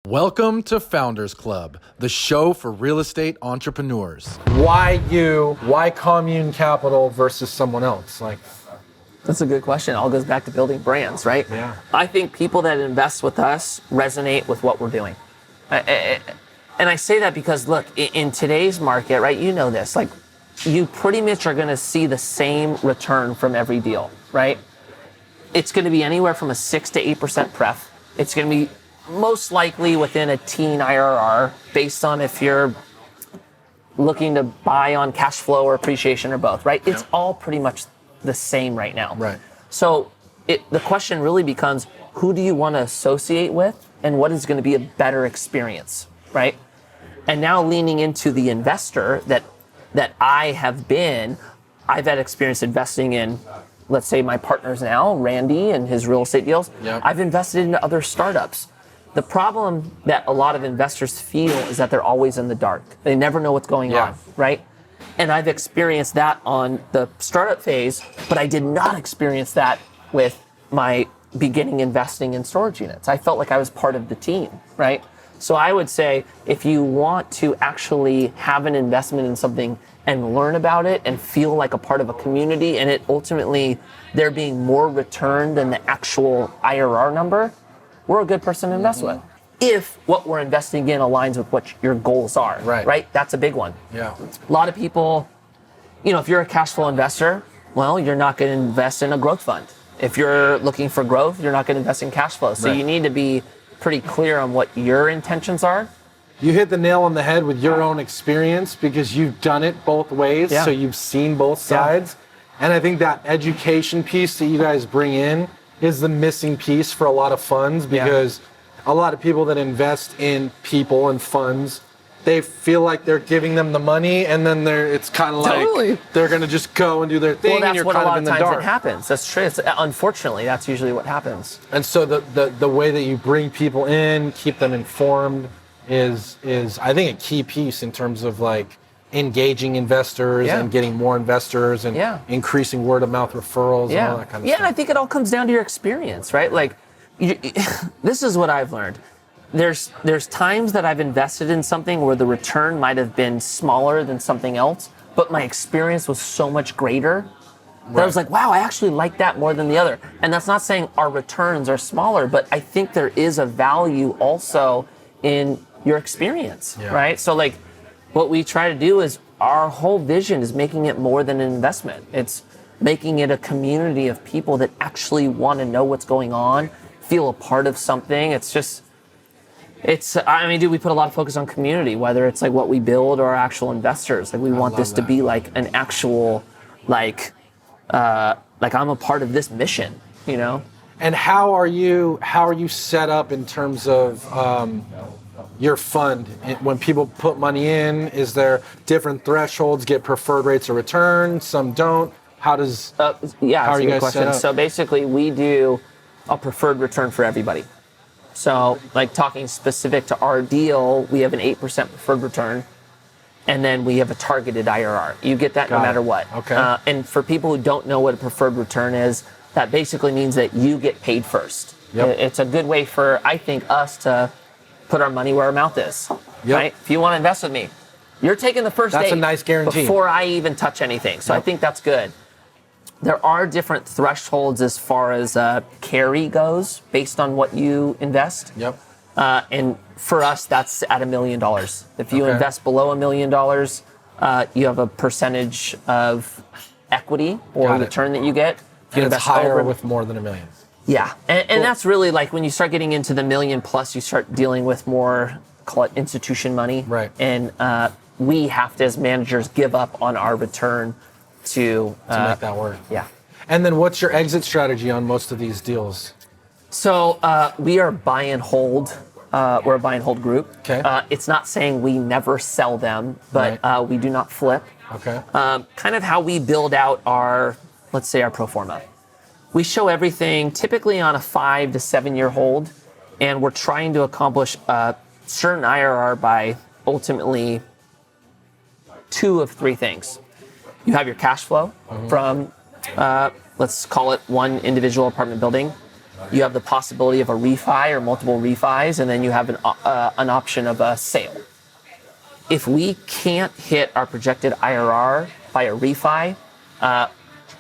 Welcome to Founders Club, the show for real estate entrepreneurs. Why you? Why Commune Capital versus someone else? That's a good question. It all goes back to building brands, right? Yeah. I think people that invest with us resonate with what we're doing. And I say that because, look, in today's market, right, you know this, you pretty much are going to see the same return from every deal, right? It's going to be anywhere from a 6 to 8% pref. It's going to be most likely within a teen IRR based on if you're looking to buy on cash flow or appreciation or both, right? It's all pretty much the same right now. Right. So the question really becomes, who do you want to associate with and what is going to be a better experience, right? And now leaning into the investor that I have been, I've had experience investing in, let's say my partners now, Randy and his real estate deals. Yep. I've invested in other startups. The problem that a lot of investors feel is that they're always in the dark. They never know what's going on, right? And I've experienced that on the startup phase, but I did not experience that with my beginning investing in storage units. I felt like I was part of the team, right? So I would say if you want to actually have an investment in something and learn about it and feel like a part of a community and it ultimately there being more return than the actual IRR number, we're a good person to invest with. If what we're investing in aligns with what your goals are, right? That's a big one. Yeah. A lot of people, if you're a cash flow investor, well, you're not going to invest in a growth fund. If you're looking for growth, you're not going to invest in cash flow. So you need to be pretty clear on what your intentions are. You hit the nail on the head with your own experience because you've done it both ways, so you've seen both sides. And I think that education piece that you guys bring in is the missing piece for a lot of funds because a lot of people that invest in people and funds, they feel like they're giving them the money and then it's kind of like they're going to just go and do their thing and you're kind of in the dark. Well, that's what a lot of times it happens. That's true. Unfortunately, that's usually what happens. And so the way that you bring people in, keep them informed is I think a key piece in terms of engaging investors and getting more investors and increasing word of mouth referrals and all that kind of stuff. Yeah, I think it all comes down to your experience, right? This is what I've learned. There's times that I've invested in something where the return might have been smaller than something else, but my experience was so much greater that I was like, wow, I actually like that more than the other. And that's not saying our returns are smaller, but I think there is a value also in your experience, right? So what we try to do is our whole vision is making it more than an investment. It's making it a community of people that actually want to know what's going on, feel a part of something. We put a lot of focus on community, whether it's what we build or our actual investors. We want this to be an actual, I'm a part of this mission, And how are you set up in terms of your fund? When people put money in, is there different thresholds, get preferred rates of return, some don't? How does how are you guys set up? So basically we do a preferred return for everybody. So talking specific to our deal, we have an 8% preferred return and then we have a targeted IRR. You get that no matter what. Okay. And for people who don't know what a preferred return is, that basically means that you get paid first. It's a good way for, I think, us to put our money where our mouth is, right? If you want to invest with me, you're taking the first That's a nice guarantee. Before I even touch anything. So I think that's good. There are different thresholds as far as carry goes based on what you invest. And for us, that's at $1 million. If you invest below $1 million, you have a percentage of equity or return that you get. If you invest higher with more than $1 million. Yeah, and that's really when you start getting into the million plus, you start dealing with more, call it institution money. Right. And we have to, as managers, give up on our return to make that work. Yeah. And then what's your exit strategy on most of these deals? So we are buy and hold. We're a buy and hold group. Okay. It's not saying we never sell them, but we do not flip. Okay. Kind of how we build out our, let's say, our pro forma. We show everything typically on a 5 to 7 year hold, and we're trying to accomplish a certain IRR by ultimately 2 of 3 things. You have your cash flow from, let's call it one individual apartment building. you have the possibility of a refi or multiple refis, and then you have an option of a sale. If we can't hit our projected IRR by a refi,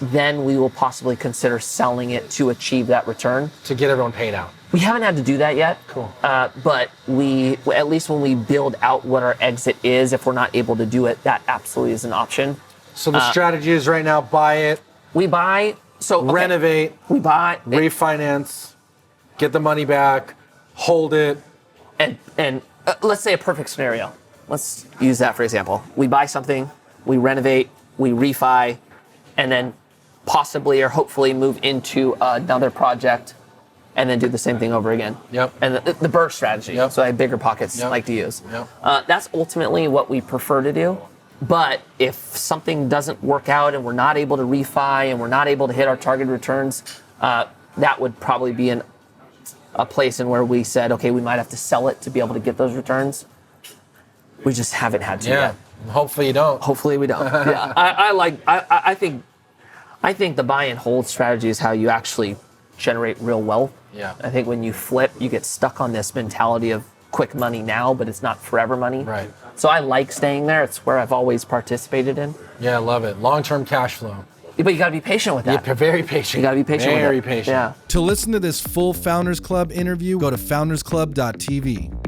then we will possibly consider selling it to achieve that return. To get everyone paid out. We haven't had to do that yet. Cool. But we, at least when we build out what our exit is, if we're not able to do it, that absolutely is an option. So the strategy is right now, buy it. We buy, renovate. We buy. Refinance. Get the money back. Hold it. And let's say a perfect scenario. Let's use that for example. We buy something, we renovate, we refi, and then possibly or hopefully move into another project and then do the same thing over again. Yep. And the burst strategy. Yep. So I have bigger pockets like to use. Yep. That's ultimately what we prefer to do. But if something doesn't work out and we're not able to refi and we're not able to hit our target returns, that would probably be a place in where we said, okay, we might have to sell it to be able to get those returns. We just haven't had to yet. Hopefully you don't. Hopefully we don't. Yeah. I think the buy and hold strategy is how you actually generate real wealth. Yeah. I think when you flip, you get stuck on this mentality of quick money now, but it's not forever money. Right. So I like staying there. It's where I've always participated in. Yeah, I love it. Long-term cash flow. But you got to be patient with that. You're very patient. You got to be patient with it. Very patient. Yeah. To listen to this full Founders Club interview, go to foundersclub.tv.